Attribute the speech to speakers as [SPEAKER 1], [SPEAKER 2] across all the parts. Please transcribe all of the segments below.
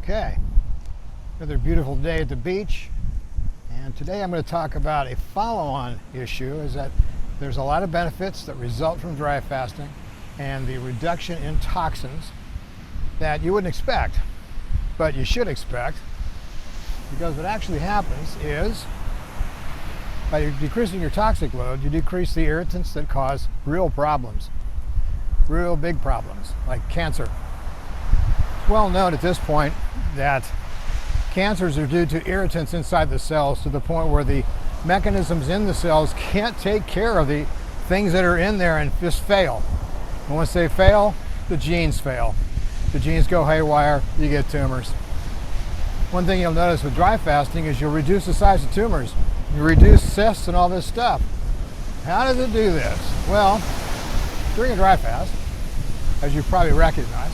[SPEAKER 1] Okay, another beautiful day at the beach, and today I'm going to talk about a follow-on issue. Is that there's a lot of benefits that result from dry fasting and the reduction in toxins that you wouldn't expect, but you should expect, because what actually happens is by decreasing your toxic load, you decrease the irritants that cause real problems, real big problems like cancer. It's well known at this point that cancers are due to irritants inside the cells, to the point where the mechanisms in the cells can't take care of the things that are in there and just fail. And once they fail, the genes fail. The genes go haywire, you get tumors. One thing you'll notice with dry fasting is you'll reduce the size of tumors. You reduce cysts and all this stuff. How does it do this? Well, during a dry fast, as you probably recognize,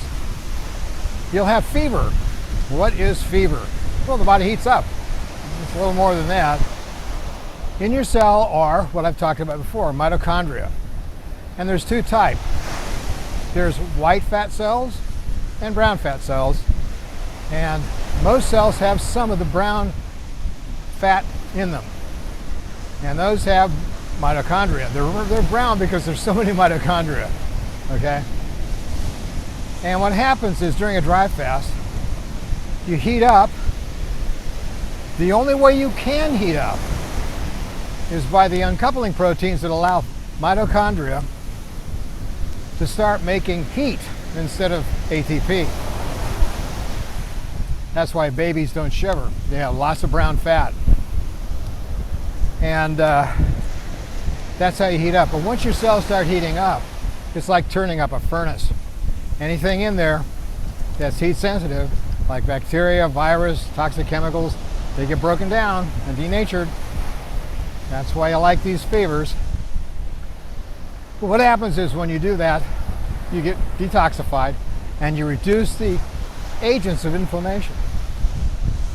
[SPEAKER 1] you'll have fever. What is fever? Well, the body heats up. It's a little more than that. In your cell are what I've talked about before, mitochondria. And there's two types. There's white fat cells and brown fat cells. And most cells have some of the brown fat in them. And those have mitochondria. They're brown because there's so many mitochondria. Okay? And what happens is during a dry fast, you heat up. The only way you can heat up is by the uncoupling proteins that allow mitochondria to start making heat instead of ATP. That's why babies don't shiver. They have lots of brown fat. And that's how you heat up. But once your cells start heating up, it's like turning up a furnace. Anything in there that's heat sensitive, like bacteria, virus, toxic chemicals, they get broken down and denatured. That's why you like these fevers. But what happens is when you do that, you get detoxified and you reduce the agents of inflammation.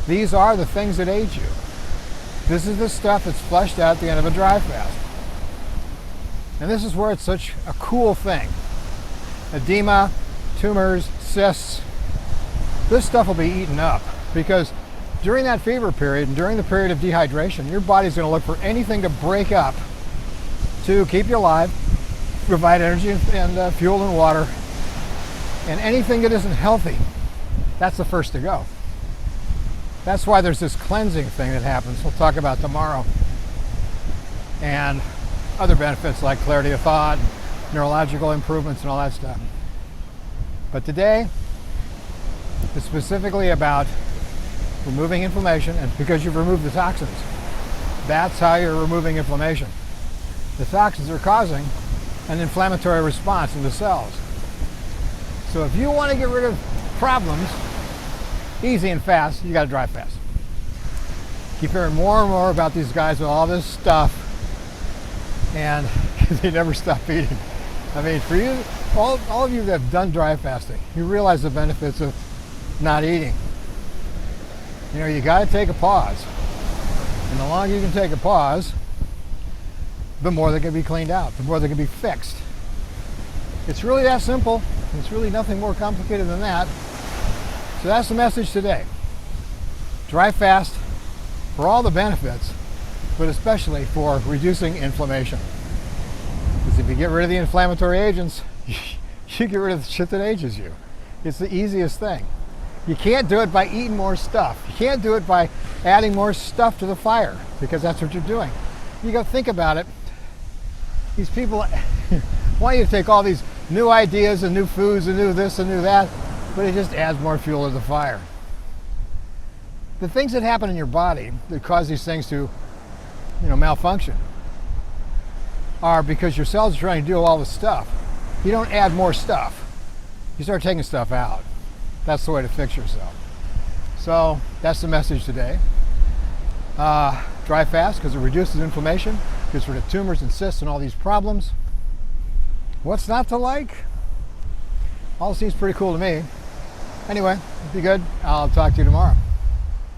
[SPEAKER 1] These are the things that aid you. This is the stuff that's flushed out at the end of a dry fast. And this is where it's such a cool thing. Edema, tumors, cysts, this stuff will be eaten up, because during that fever period and during the period of dehydration, your body's going to look for anything to break up to keep you alive, provide energy and fuel and water, and anything that isn't healthy, that's the first to go. That's why there's this cleansing thing that happens, we'll talk about tomorrow, and other benefits like clarity of thought, neurological improvements and all that stuff. But today, it's specifically about removing inflammation, and because you've removed the toxins, that's how you're removing inflammation. The toxins are causing an inflammatory response in the cells. So if you want to get rid of problems easy and fast, you got to dry fast. Keep hearing more and more about these guys with all this stuff, and they never stop eating. I mean, for you, all of you that have done dry fasting, you realize the benefits of not eating. You know, you got to take a pause. And the longer you can take a pause, the more they can be cleaned out, the more they can be fixed. It's really that simple. It's really nothing more complicated than that. So that's the message today. Dry fast for all the benefits, but especially for reducing inflammation. Because if you get rid of the inflammatory agents, you get rid of the shit that ages you. It's the easiest thing. You can't do it by eating more stuff. You can't do it by adding more stuff to the fire, because that's what you're doing. You got to think about it. These people want you to take all these new ideas and new foods and new this and new that, but it just adds more fuel to the fire. The things that happen in your body that cause these things to, malfunction are because your cells are trying to do all this stuff. You don't add more stuff. You start taking stuff out. That's the way to fix yourself. So that's the message today. Dry fast because it reduces inflammation, gets rid of tumors and cysts and all these problems. What's not to like? All seems pretty cool to me. Anyway, be good. I'll talk to you tomorrow.